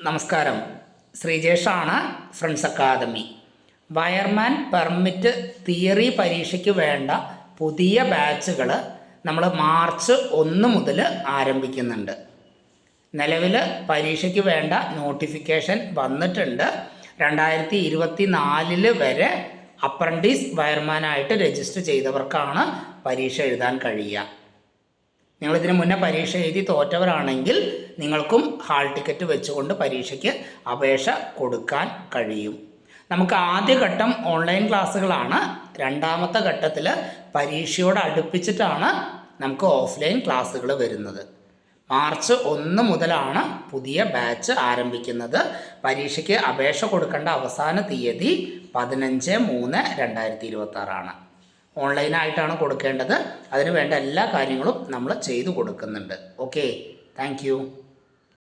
നമസ്കാരം, ശ്രീജേഷാണ് friends academy. Wireman permit theory പരീക്ഷയ്ക്ക് വേണ്ട പുതിയ ബാച്ചുകൾ നമ്മൾ മാർച്ച് 1 മുതൽ ആരംഭിക്കുന്നുണ്ട്. നിലവിൽ പരീക്ഷയ്ക്ക് വേണ്ട നോട്ടിഫിക്കേഷൻ വന്നിട്ടുണ്ട്. 2024 വരെ അപ്രൻറ്റീസ് വയർമാനായിട്ട് രജിസ്റ്റർ ചെയ്തവർക്കാണ് പരീക്ഷ എഴുതാൻ കഴിയുക. നിങ്ങളിതിന് മുന്നേ പരീക്ഷ എഴുതി തോറ്റവരാണെങ്കിൽ നിങ്ങൾക്കും ഹാൾ ടിക്കറ്റ് വെച്ചുകൊണ്ട് പരീക്ഷയ്ക്ക് അപേക്ഷ കൊടുക്കാൻ കഴിയും. നമുക്ക് ആദ്യഘട്ടം ഓൺലൈൻ ക്ലാസ്സുകളാണ്. രണ്ടാമത്തെ ഘട്ടത്തിൽ പരീക്ഷയോട് അടുപ്പിച്ചിട്ടാണ് നമുക്ക് ഓഫ്ലൈൻ ക്ലാസ്സുകൾ വരുന്നത്. മാർച്ച് 1 മുതലാണ് പുതിയ ബാച്ച് ആരംഭിക്കുന്നത്. പരീക്ഷയ്ക്ക് അപേക്ഷ കൊടുക്കേണ്ട അവസാന തീയതി 15/3/2026 ഓൺലൈനായിട്ടാണ് കൊടുക്കേണ്ടത്. അതിന് വേണ്ട എല്ലാ കാര്യങ്ങളും നമ്മൾ ചെയ്തു കൊടുക്കുന്നുണ്ട്. Okay, thank you.